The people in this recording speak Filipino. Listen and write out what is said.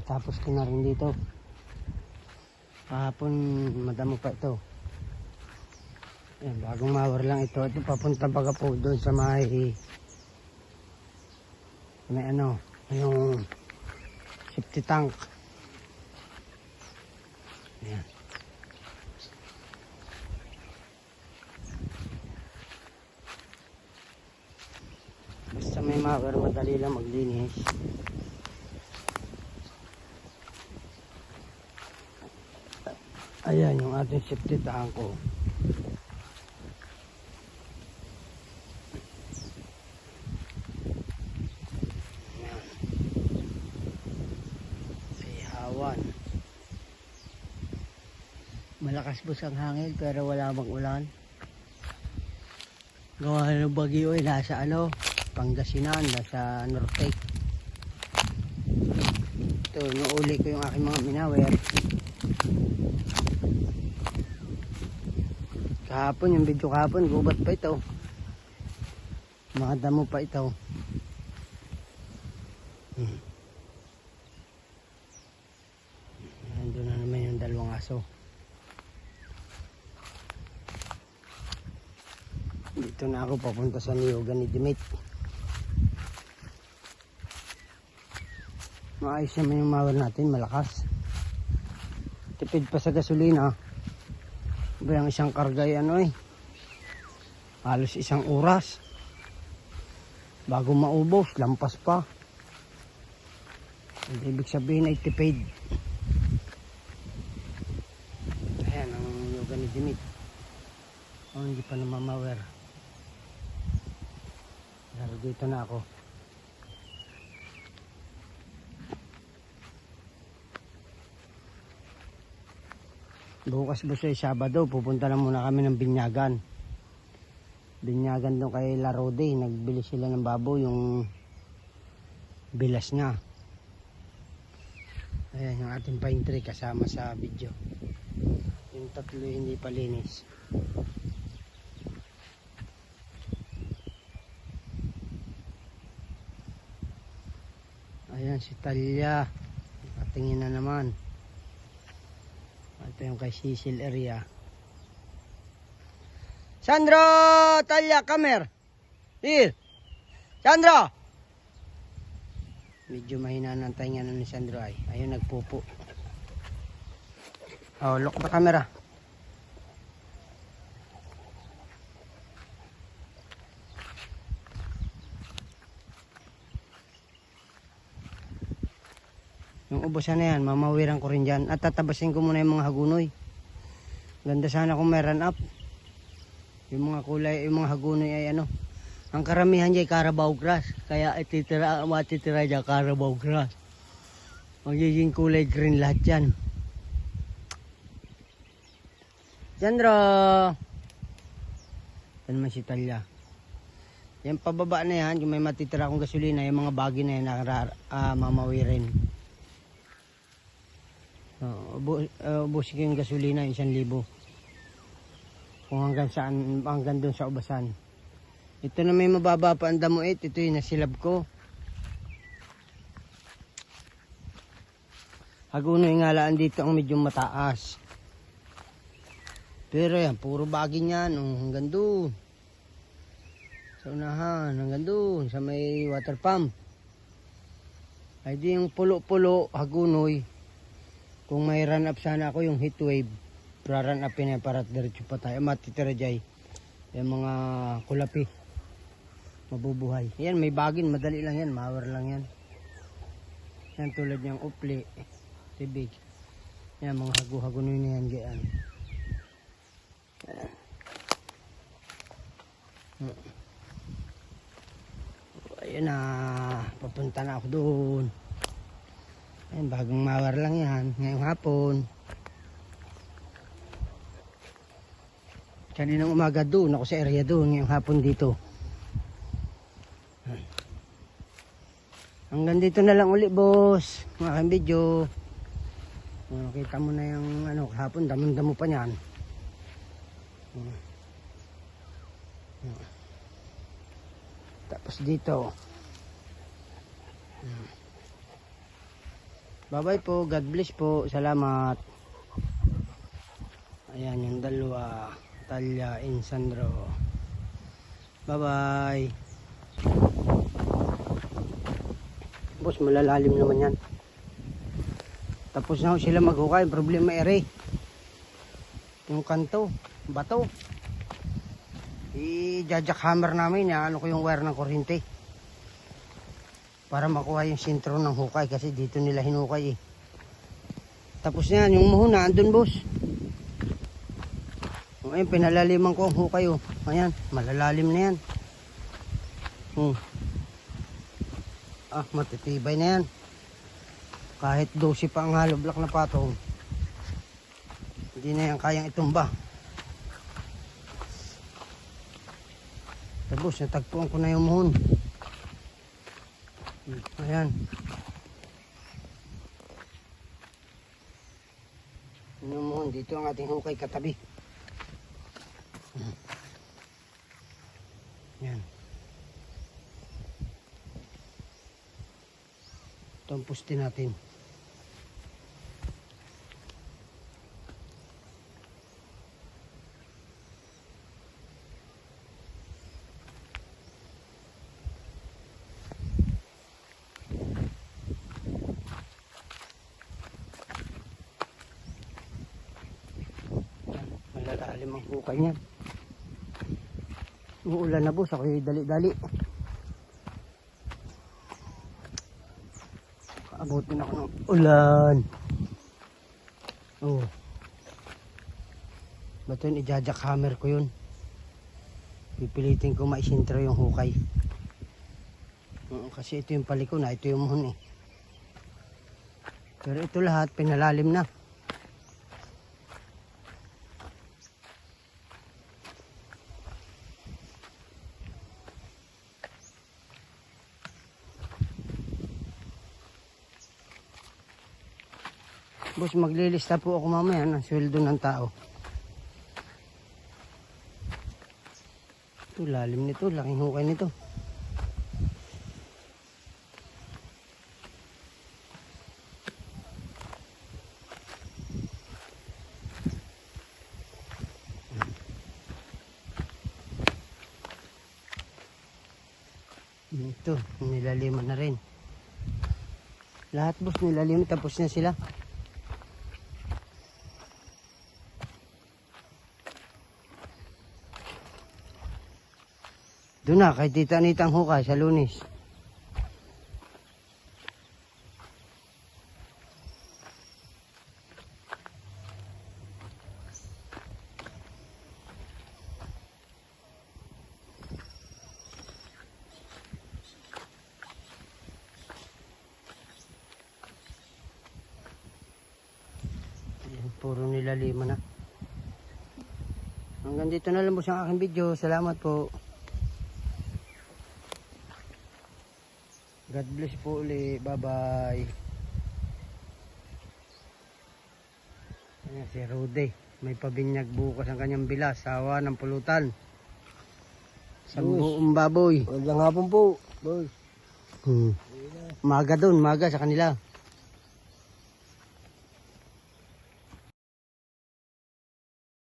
Tapos ko na rin dito. Kahapon madamo pa ito. Ayan, bagong mower lang ito. Ito papunta baga po doon sa may ano, yung safety tank. Ayan. Basta may mower, madali lang maglinis. Ayan yung ating safety tank ko. Ayan. Ihawan. Malakas bus ang hangin pero wala bang ulan. Gawa ng bagyo ay nasa ano, Pangasinan, nasa Norte. Ito, nuuli ko yung aking mga minawer. Kahapon, yung video kahapon, gubat pa ito. Mga damo pa ito. Nandun na naman yung dalawang aso. Dito na ako papunta sa niyugan ni Dimit. Maayos naman yung mower natin, malakas. Tipid pa sa gasolina. Bayang isang kargay ano halos isang oras bago maubos, lampas pa. Ibig sabihin ay tipid. Ayan ang yoga ni Dimit. Hindi pa namamawer. Pero dito na ako. Bukas po ay Sabado, pupunta na muna kami ng Binyagan. Binyagan doon kay Larode, nagbili sila ng baboy, yung bilas niya. Ayan yung ating pine tree kasama sa video. Yung tatlo hindi pa linis. Ayan si Talya, patingin na naman. Ito yung kay Cecil area. Sandro! Talya, come here! Here! Sandro! Medyo mahina ng tainga na ni Sandro ay. Ayun, nagpupo. Oh, look the camera. Yung ubusan na yan, mamawiran ko rin dyan. At tatabasin ko muna yung mga hagunoy. Ganda sana kung may run up. Yung mga kulay, yung mga hagunoy ay ano. Ang karamihan dyan ay Carabao grass. Kaya matitira dyan Carabao grass. Magiging kulay green lahat yan. Sandro! Yan naman si Talya. Yan pababa na yan, yung may matitira akong gasolina, yung mga bagi na yan mamawirin. Ubusin ko yung gasolina, 1,000. Kung hanggang saan, hanggang doon sa ubasan. Ito na may mababa pa ang damuit, ito yung nasilab ko. Hagunoy nga laan dito ang medyo mataas. Pero yan, puro bagi niyan, hanggang doon. Sa unahan, hanggang doon, sa may water pump. Ay di yung pulo-pulo, hagunoy. Kung may run up sana ako yung heat wave, run upin na para diretso pa tayo. Matitira dyan yung mga kulapi. Mabubuhay. Yan, may bagin. Madali lang yan. Mower lang yan. Yan tulad niyang upli. Tibig. Yan, mga hagu-hagunoy na yan. Gayaan. Ayun na. Papunta na ako doon. Ayun, bagong mower lang yan. Ngayong hapon. Kaninang umaga doon. Ako sa area doon. Ngayong hapon dito. Hanggang dito na lang uli, boss. Ang aking video. Nakita mo na yung ano, hapon. Damang-damo pa niyan. Tapos dito. Bye-bye po. God bless po. Salamat. Ayan yung dalawa. Talia and Sandro. Bye-bye. Boss, malalalim naman yan. Tapos na ho sila maghukay. Problema ere. Yung kanto. Bato. I-jackhammer namin. Ano ko yung wire ng kuryente. Para makuha yung sentro ng hukay. Kasi dito nila hinukay eh. Tapos na yan. Yung muhuna andun boss. Ayun, pinalaliman ko ang hukay oh. Ayan, malalalim na yan. Matitibay na yan. Kahit 12 pa ang hollow block na patong, hindi na yan kayang itumba. Tapos, natagpuan ko na yung muhon. Ayan. Yung muhon, dito ang ating hukay katabi. Yan. Ito ang puste natin. Malalalim ang hukay niyan. Uulan na boss, ako yung dali-dali. Kaabutin ako ng ulan. Oh. Bato yun, i-jackhammer ko yun. Pipilitin ko maisintro yung hukay. Kasi ito yung paliko na, ito yung muhon eh. Pero ito lahat, pinalalim na. Boss, maglilista po ako mamaya ng sweldo ng tao. Ito, lalim nito. Laking hukay nito. Ito, nilaliman na rin. Lahat boss, nilaliman. Tapos na sila. Doon na, kay Tita Anitang hukay sa Lunes. Ayan, puro nilaliman na. Hanggang dito na lang po sa aking video. Salamat po. God bless po ulit. Bye-bye. Ayan si Rude. May pabinyag bukas ang kanyang bilas. Sawa ng pulutan. Sa buong baboy. Magandang hapon po, boy. Maga doon. Maga sa kanila.